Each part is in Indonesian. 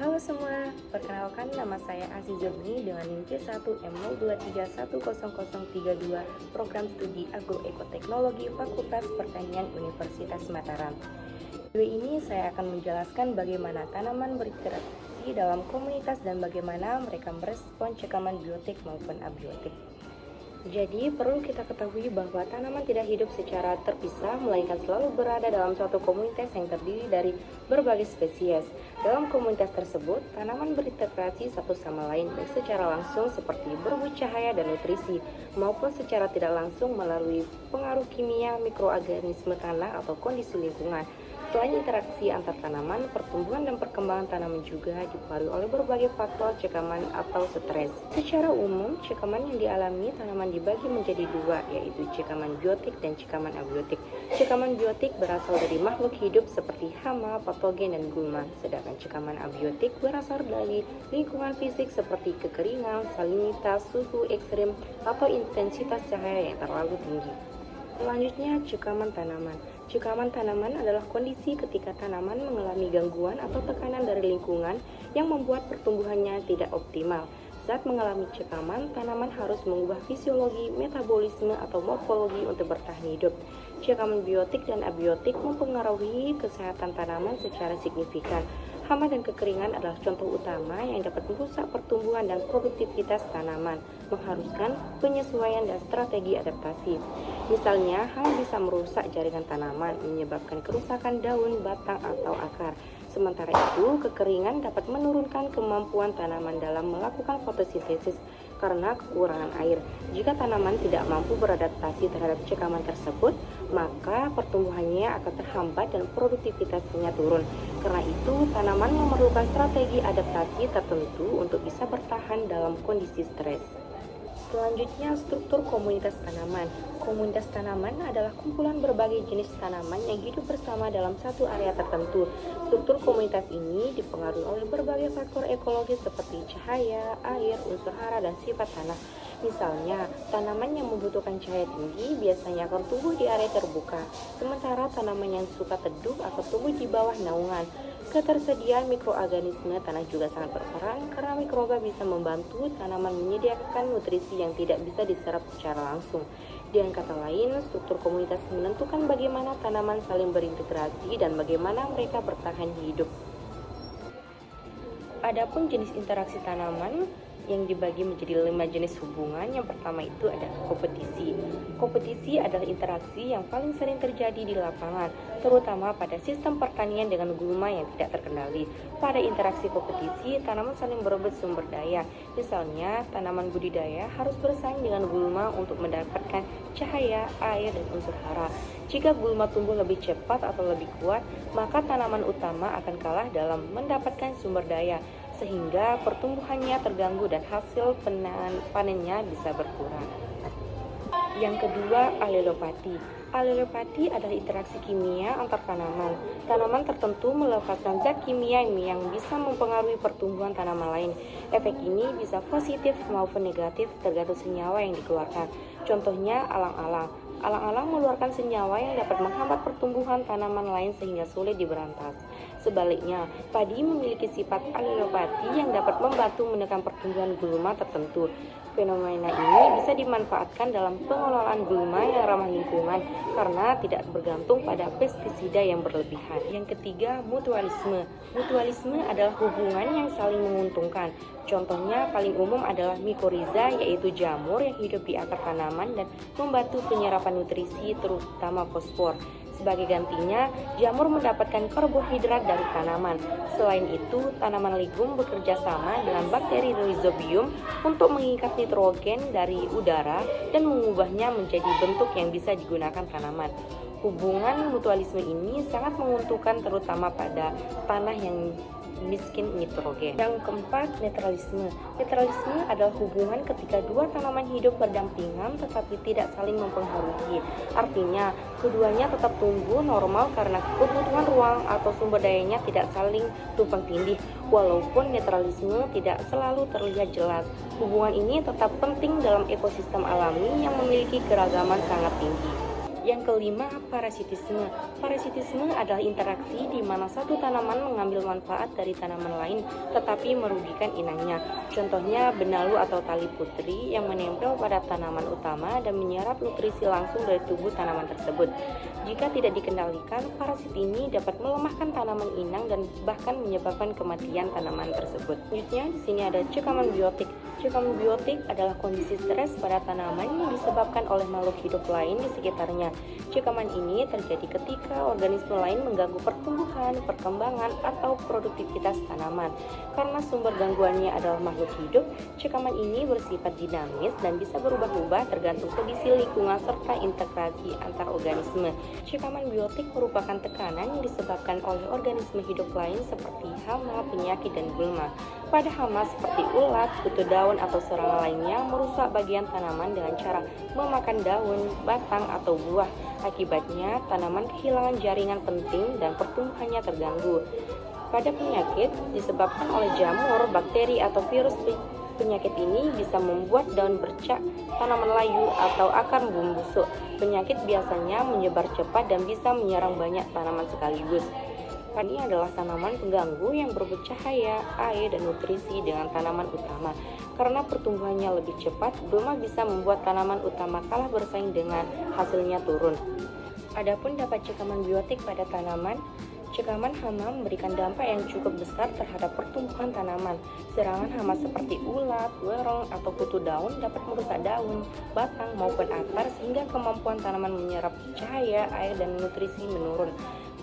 Halo semua, perkenalkan nama saya Aziz Jobni dengan NIM C1M02310032 Program Studi Agroekoteknologi Fakultas Pertanian Universitas Mataram. Video ini saya akan menjelaskan bagaimana tanaman berinteraksi dalam komunitas dan bagaimana mereka merespon cekaman biotik maupun abiotik. Jadi, perlu kita ketahui bahwa tanaman tidak hidup secara terpisah, melainkan selalu berada dalam suatu komunitas yang terdiri dari berbagai spesies. Dalam komunitas tersebut, tanaman berinteraksi satu sama lain, baik secara langsung seperti berebut cahaya dan nutrisi, maupun secara tidak langsung melalui pengaruh kimia, mikroorganisme tanah, atau kondisi lingkungan. Selain interaksi antar tanaman, pertumbuhan dan perkembangan tanaman juga dipengaruhi oleh berbagai faktor cekaman atau stres. Secara umum, cekaman yang dialami tanaman dibagi menjadi dua, yaitu cekaman biotik dan cekaman abiotik. Cekaman biotik berasal dari makhluk hidup seperti hama, patogen, dan gulma, sedangkan cekaman abiotik berasal dari lingkungan fisik seperti kekeringan, salinitas, suhu ekstrim, atau intensitas cahaya yang terlalu tinggi. Selanjutnya, cekaman tanaman. Cekaman tanaman adalah kondisi ketika tanaman mengalami gangguan atau tekanan dari lingkungan yang membuat pertumbuhannya tidak optimal. Saat mengalami cekaman, tanaman harus mengubah fisiologi, metabolisme, atau morfologi untuk bertahan hidup. Cekaman biotik dan abiotik mempengaruhi kesehatan tanaman secara signifikan. Hama dan kekeringan adalah contoh utama yang dapat merusak pertumbuhan dan produktivitas tanaman, mengharuskan penyesuaian dan strategi adaptasi. Misalnya, hama bisa merusak jaringan tanaman, menyebabkan kerusakan daun, batang, atau akar. Sementara itu, kekeringan dapat menurunkan kemampuan tanaman dalam melakukan fotosintesis karena kekurangan air. Jika tanaman tidak mampu beradaptasi terhadap cekaman tersebut, maka pertumbuhannya akan terhambat dan produktivitasnya turun. Karena itu, tanaman memerlukan strategi adaptasi tertentu untuk bisa bertahan dalam kondisi stres. Selanjutnya, struktur komunitas tanaman. Komunitas tanaman adalah kumpulan berbagai jenis tanaman yang hidup bersama dalam satu area tertentu. Struktur komunitas ini dipengaruhi oleh berbagai faktor ekologis seperti cahaya, air, unsur hara, dan sifat tanah. Misalnya, tanaman yang membutuhkan cahaya tinggi biasanya akan tumbuh di area terbuka, sementara tanaman yang suka teduh akan tumbuh di bawah naungan. Ketersediaan mikroorganisme tanah juga sangat berperan karena mikroba bisa membantu tanaman menyediakan nutrisi yang tidak bisa diserap secara langsung. Dengan kata lain, struktur komunitas menentukan bagaimana tanaman saling berintegrasi dan bagaimana mereka bertahan hidup. Adapun jenis interaksi tanaman yang dibagi menjadi 5 jenis hubungan. Yang pertama itu ada kompetisi. Kompetisi adalah interaksi yang paling sering terjadi di lapangan, terutama pada sistem pertanian dengan gulma yang tidak terkendali. Pada interaksi kompetisi, tanaman saling berebut sumber daya. Misalnya, tanaman budidaya harus bersaing dengan gulma untuk mendapatkan cahaya, air, dan unsur hara. Jika gulma tumbuh lebih cepat atau lebih kuat, maka tanaman utama akan kalah dalam mendapatkan sumber daya, sehingga pertumbuhannya terganggu dan hasil panennya bisa berkurang. Yang kedua, alelopati. Alelopati adalah interaksi kimia antar tanaman. Tanaman tertentu melepaskan zat kimia yang bisa mempengaruhi pertumbuhan tanaman lain. Efek ini bisa positif maupun negatif tergantung senyawa yang dikeluarkan. Contohnya alang-alang. Alang-alang mengeluarkan senyawa yang dapat menghambat pertumbuhan tanaman lain sehingga sulit diberantas. Sebaliknya, padi memiliki sifat alelopati yang dapat membantu menekan pertumbuhan gulma tertentu. Fenomena ini bisa dimanfaatkan dalam pengelolaan gulma yang ramah lingkungan karena tidak bergantung pada pestisida yang berlebihan. Yang ketiga, mutualisme. Mutualisme adalah hubungan yang saling menguntungkan. Contohnya paling umum adalah mikoriza, yaitu jamur yang hidup di akar tanaman dan membantu penyerapan nutrisi terutama fosfor. Sebagai gantinya, jamur mendapatkan karbohidrat dari tanaman. Selain itu, tanaman legum bekerja sama dengan bakteri rhizobium untuk mengikat nitrogen dari udara dan mengubahnya menjadi bentuk yang bisa digunakan tanaman. Hubungan mutualisme ini sangat menguntungkan terutama pada tanah yang miskin nitrogen. Yang keempat, netralisme. Netralisme adalah hubungan ketika dua tanaman hidup berdampingan tetapi tidak saling mempengaruhi. Artinya, keduanya tetap tumbuh normal karena kebutuhan ruang atau sumber dayanya tidak saling tumpang tindih. Walaupun netralisme tidak selalu terlihat jelas, hubungan ini tetap penting dalam ekosistem alami yang memiliki keragaman sangat tinggi. Yang kelima, parasitisme. Parasitisme adalah interaksi di mana satu tanaman mengambil manfaat dari tanaman lain tetapi merugikan inangnya. Contohnya benalu atau tali putri yang menempel pada tanaman utama dan menyerap nutrisi langsung dari tubuh tanaman tersebut. Jika tidak dikendalikan, parasit ini dapat melemahkan tanaman inang dan bahkan menyebabkan kematian tanaman tersebut. Selanjutnya, di sini ada cekaman biotik. Cekaman biotik adalah kondisi stres pada tanaman yang disebabkan oleh makhluk hidup lain di sekitarnya. Cekaman ini terjadi ketika organisme lain mengganggu pertumbuhan, perkembangan, atau produktivitas tanaman. Karena sumber gangguannya adalah makhluk hidup, cekaman ini bersifat dinamis dan bisa berubah-ubah tergantung kondisi lingkungan serta integrasi antar organisme. Cekaman biotik merupakan tekanan yang disebabkan oleh organisme hidup lain seperti hama, penyakit, dan gulma. Pada hama seperti ulat, kutu daun, atau serangga lainnya merusak bagian tanaman dengan cara memakan daun, batang, atau buah. Akibatnya, tanaman kehilangan jaringan penting dan pertumbuhannya terganggu. Pada penyakit disebabkan oleh jamur, bakteri, atau virus, penyakit ini bisa membuat daun bercak, tanaman layu, atau akar membusuk. Penyakit biasanya menyebar cepat dan bisa menyerang banyak tanaman sekaligus. Ini adalah tanaman pengganggu yang berebut cahaya, air, dan nutrisi dengan tanaman utama. Karena pertumbuhannya lebih cepat, gulma bisa membuat tanaman utama kalah bersaing dengan hasilnya turun. Adapun dapat cekaman biotik pada tanaman, cekaman hama memberikan dampak yang cukup besar terhadap pertumbuhan tanaman. Serangan hama seperti ulat, werong, atau kutu daun dapat merusak daun, batang, maupun akar sehingga kemampuan tanaman menyerap cahaya, air, dan nutrisi menurun.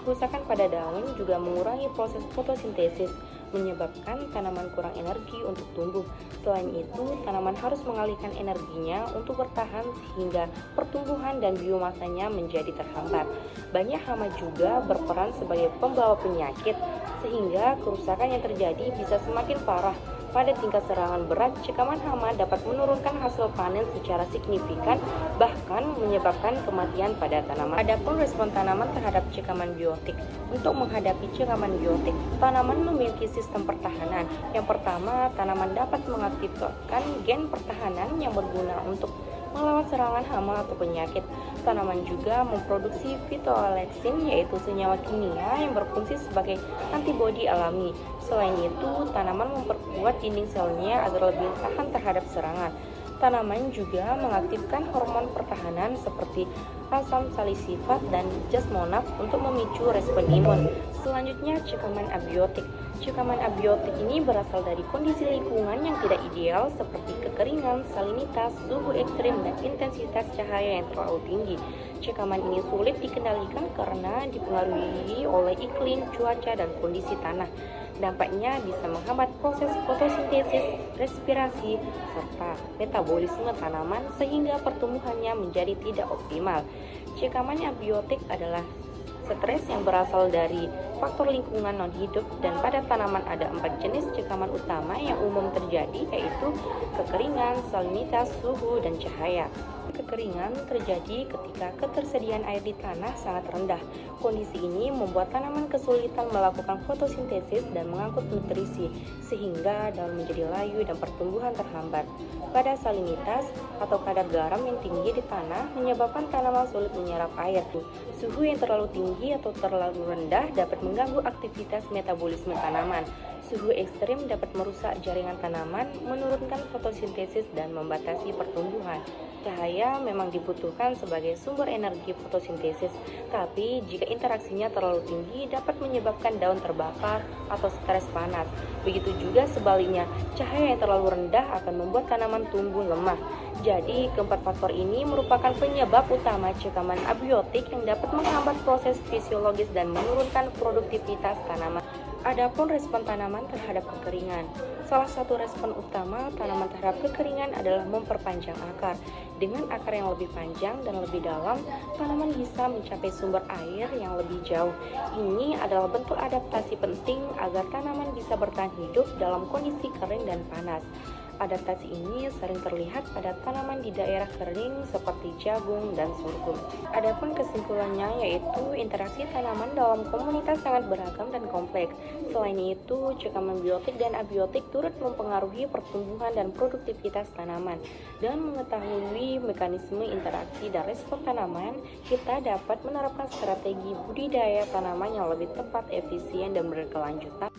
Kerusakan pada daun juga mengurangi proses fotosintesis, menyebabkan tanaman kurang energi untuk tumbuh. Selain itu, tanaman harus mengalihkan energinya untuk bertahan sehingga pertumbuhan dan biomasanya menjadi terhambat. Banyak hama juga berperan sebagai pembawa penyakit, sehingga kerusakan yang terjadi bisa semakin parah. Pada tingkat serangan berat, cekaman hama dapat menurunkan hasil panen secara signifikan, bahkan menyebabkan kematian pada tanaman. Adapun respon tanaman terhadap cekaman biotik. Untuk menghadapi cekaman biotik, tanaman memiliki sistem pertahanan. Yang pertama, tanaman dapat mengaktifkan gen pertahanan yang berguna untuk melawan serangan hama atau penyakit. Tanaman juga memproduksi fitoaleksin, yaitu senyawa kimia yang berfungsi sebagai antibodi alami. Selain itu, tanaman memperkuat dinding selnya agar lebih tahan terhadap serangan. Tanaman juga mengaktifkan hormon pertahanan seperti asam salisifat dan jasmonat untuk memicu respon imun. Selanjutnya, cekaman abiotik. Cekaman abiotik ini berasal dari kondisi lingkungan yang tidak ideal seperti kekeringan, salinitas, suhu ekstrim, dan intensitas cahaya yang terlalu tinggi. Cekaman ini sulit dikendalikan karena dipengaruhi oleh iklim, cuaca, dan kondisi tanah. Dampaknya bisa menghambat proses fotosintesis, respirasi, serta metabolisme tanaman sehingga pertumbuhannya menjadi tidak optimal. Cekaman abiotik adalah stres yang berasal dari faktor lingkungan non-hidup, dan pada tanaman ada 4 jenis cekaman utama yang umum terjadi, yaitu kekeringan, salinitas, suhu, dan cahaya. Kekeringan terjadi ketika ketersediaan air di tanah sangat rendah. Kondisi ini membuat tanaman kesulitan melakukan fotosintesis dan mengangkut nutrisi, sehingga daun menjadi layu dan pertumbuhan terhambat. Pada salinitas atau kadar garam yang tinggi di tanah menyebabkan tanaman sulit menyerap air. Suhu yang terlalu tinggi atau terlalu rendah dapat mengganggu aktivitas metabolisme tanaman. Suhu ekstrim dapat merusak jaringan tanaman, menurunkan fotosintesis, dan membatasi pertumbuhan. Cahaya memang dibutuhkan sebagai sumber energi fotosintesis, tapi jika interaksinya terlalu tinggi dapat menyebabkan daun terbakar atau stres panas. Begitu juga sebaliknya, cahaya yang terlalu rendah akan membuat tanaman tumbuh lemah. Jadi, keempat faktor ini merupakan penyebab utama cekaman abiotik yang dapat menghambat proses fisiologis dan menurunkan produktivitas tanaman. Adapun respon tanaman terhadap kekeringan. Salah satu respon utama tanaman terhadap kekeringan adalah memperpanjang akar. Dengan akar yang lebih panjang dan lebih dalam, tanaman bisa mencapai sumber air yang lebih jauh. Ini adalah bentuk adaptasi penting agar tanaman bisa bertahan hidup dalam kondisi kering dan panas. Adaptasi ini sering terlihat pada tanaman di daerah kering seperti jagung dan sorghum. Adapun kesimpulannya yaitu interaksi tanaman dalam komunitas sangat beragam dan kompleks. Selain itu, cekaman biotik dan abiotik turut mempengaruhi pertumbuhan dan produktivitas tanaman. Dengan mengetahui mekanisme interaksi dan respon tanaman, kita dapat menerapkan strategi budidaya tanaman yang lebih tepat, efisien, dan berkelanjutan.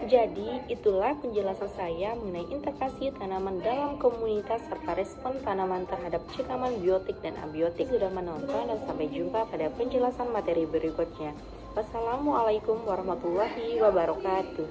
Jadi, itulah penjelasan saya mengenai integrasi tanaman dalam komunitas serta respon tanaman terhadap cekaman biotik dan abiotik. Sudah menonton dan sampai jumpa pada penjelasan materi berikutnya. Wassalamualaikum warahmatullahi wabarakatuh.